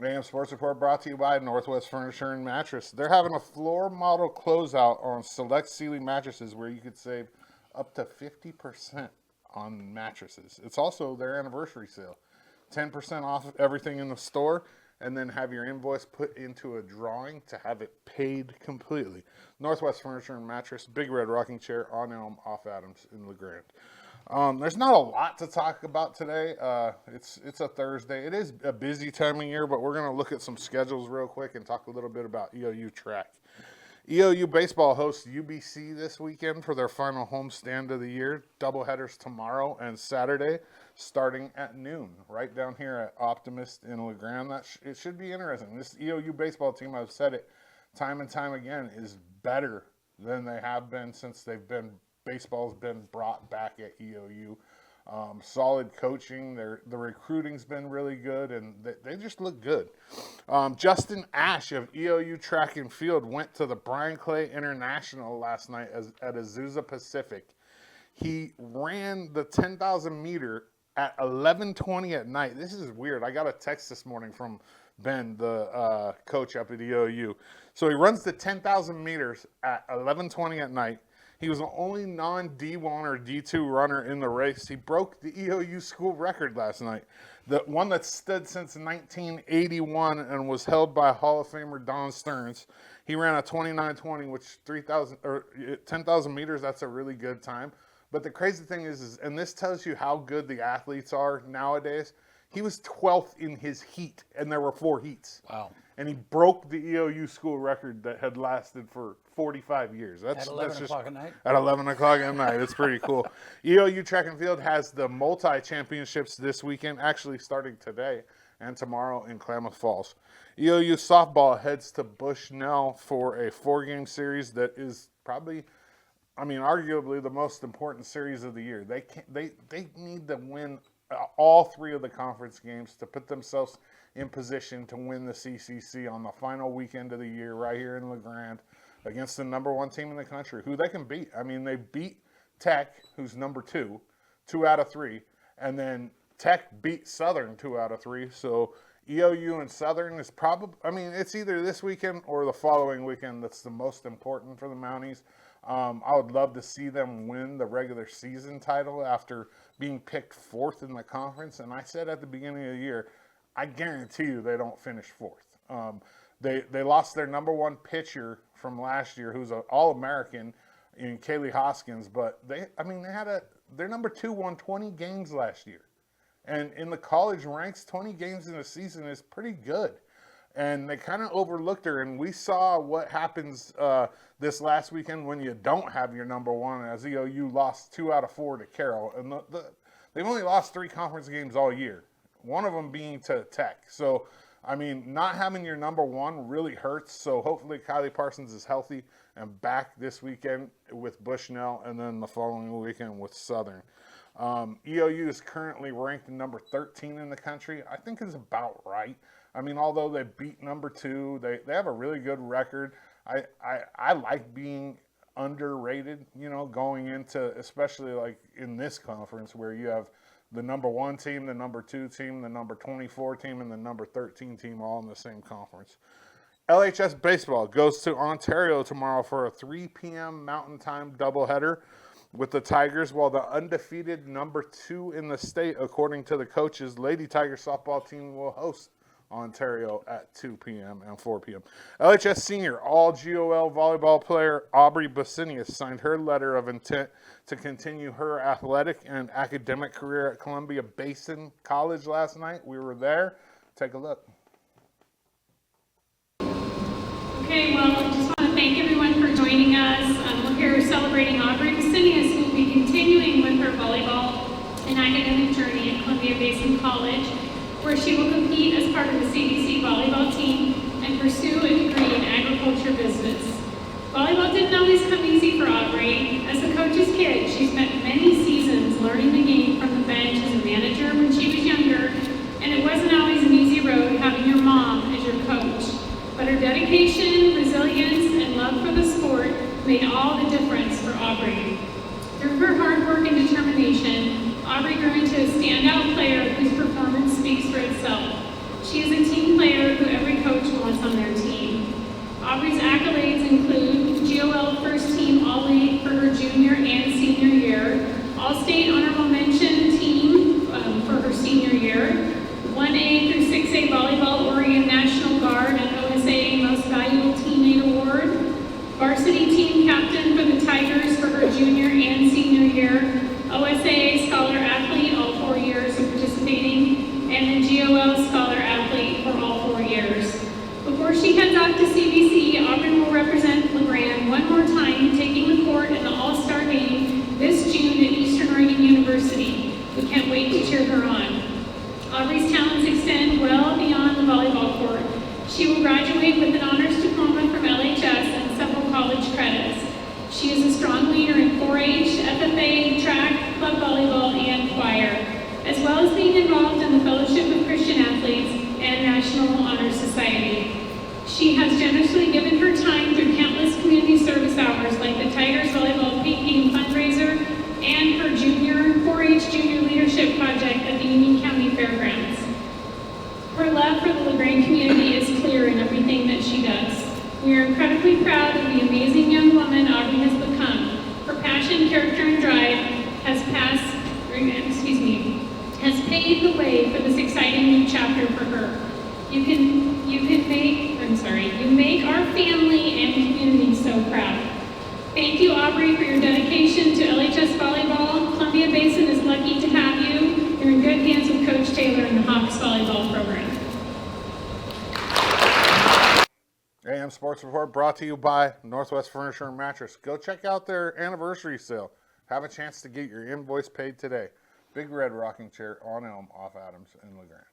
AM Sports Report brought to you by Northwest Furniture and Mattress. They're having a floor model closeout on select Sealy mattresses where you could save up to 50% on mattresses. It's also their anniversary sale. 10% off everything in the store, and then have your invoice put into a drawing to have it paid completely. Northwest Furniture and Mattress, Big Red Rocking Chair on Elm off Adams in LeGrand. There's not a lot to talk about today. It's a Thursday. It is a busy time of year, but we're going to look at some schedules real quick and talk a little bit about EOU track. EOU baseball hosts UBC this weekend for their final homestand of the year. Doubleheaders tomorrow and Saturday, starting at noon, right down here at Optimist in LeGrand. It should be interesting. This EOU baseball team, I've said it time and time again, is better than they have been since baseball's been brought back at EOU. Solid coaching. The recruiting's been really good, and they just look good. Justin Ash of EOU Track and Field went to the Brian Clay International last night at Azusa Pacific. He ran the 10,000 meter at 11:20 at night. This is weird. I got a text this morning from Ben, the coach up at EOU. So he runs the 10,000 meters at 11:20 at night. He was the only non-D1 or D2 runner in the race. He broke the EOU school record last night, the one that stood since 1981 and was held by Hall of Famer Don Stearns. He ran a 29:20, which 10,000 meters, that's a really good time. But the crazy thing is, and this tells you how good the athletes are nowadays, he was 12th in his heat, and there were 4 heats. Wow. And he broke the EOU school record that had lasted for 45 years. At 11 o'clock at night? At 11 o'clock at night. It's pretty cool. EOU Track and Field has the multi-championships this weekend, actually starting today and tomorrow in Klamath Falls. EOU softball heads to Bushnell for a 4-game series that is probably, arguably the most important series of the year. They need to win all 3 of the conference games to put themselves in position to win the CCC on the final weekend of the year right here in LeGrand against the number 1 team in the country, who they can beat. They beat Tech, who's number 2 out of 3, and then Tech beat Southern 2 out of 3. So EOU and Southern is probably, it's either this weekend or the following weekend that's the most important for the Mounties. I would love to see them win the regular season title after being picked 4th in the conference. And I said at the beginning of the year, I guarantee you they don't finish 4th. They lost their number 1 pitcher from last year, who's an All-American in Kaylee Hoskins, but their number 2 won 20 games last year. And in the college ranks, 20 games in a season is pretty good. And they kind of overlooked her, and we saw what happens this last weekend when you don't have your number 1, as EOU lost 2 out of 4 to Carroll. And they've only lost 3 conference games all year, one of them being to Tech. So, not having your number 1 really hurts. So hopefully Kylie Parsons is healthy and back this weekend with Bushnell, and then the following weekend with Southern. EOU is currently ranked number 13 in the country. I think is about right. Although they beat number 2, they have a really good record. I like being underrated, going into, especially like in this conference where you have the number 1 team, the number 2 team, the number 24 team, and the number 13 team all in the same conference. LHS baseball goes to Ontario tomorrow for a 3 p.m. Mountain Time doubleheader with the Tigers, while the undefeated number 2 in the state, according to the coaches, Lady Tiger softball team will host Ontario at 2 p.m. and 4 p.m. LHS senior all-GOL volleyball player Aubrey Basinius signed her letter of intent to continue her athletic and academic career at Columbia Basin College last night. We were there. Take a look. Okay, well, I just want to thank everyone for joining us. We're here celebrating Aubrey Basinius, who will be continuing with her volleyball and academic journey at Columbia Basin College, where she will compete as part of the CBC volleyball team and pursue a degree in agriculture business. Volleyball didn't always come easy for Aubrey. As a coach's kid, she spent many seasons learning the game from the bench as a manager when she was younger, and it wasn't always an easy road having your mom as your coach. But her dedication, resilience, and love for the sport made all the difference for Aubrey. Through her hard work and determination, Aubrey grew into a standout player whose performance speaks for itself. She is a team player who every coach wants on their team. Aubrey's accolades include GOL First Team All-League for her junior and senior year, All-State Honorable Mention Team for her senior year, 1A through 6A Volleyball Oregon National Guard and OSAA Most Valuable Teammate Award, Varsity Team Captain for the Tigers for her junior and senior year, OSAA Scholar Athlete all 4 years of participating, and the GOL Scholar Athlete for all 4 years. Before she heads off to CBC, Aubrey will represent LeGrand one more time, taking the court in the All-Star Game this June at Eastern Oregon University. We can't wait to cheer her on. Aubrey's talents extend well beyond the volleyball court. She will graduate with an honors diploma from LHS and several college credits. She is a strong leader in 4-H, FFA, track, club volleyball, and choir, as well as being involved in the Fellowship of Christian Athletes and National Honor Society. She has generously given her time through countless community service hours like the Tigers Volleyball Paint Game fundraiser and her 4-H Junior Leadership Project at the Union County Fairgrounds. Her love for the LeGrand community is clear in everything that she does. We are incredibly proud of the amazing young woman Aubrey has become. Her passion, character, and drive has paved the way for this exciting new chapter for her. You make our family and community so proud. Thank you, Aubrey, for your dedication to LHS volleyball. Columbia Basin is lucky to have you. You're in good hands with Coach Taylor and the Hawks volleyball program. AM Sports Report brought to you by Northwest Furniture and Mattress. Go check out their anniversary sale. Have a chance to get your invoice paid today. Big Red Rocking Chair on Elm off Adams in LeGrand.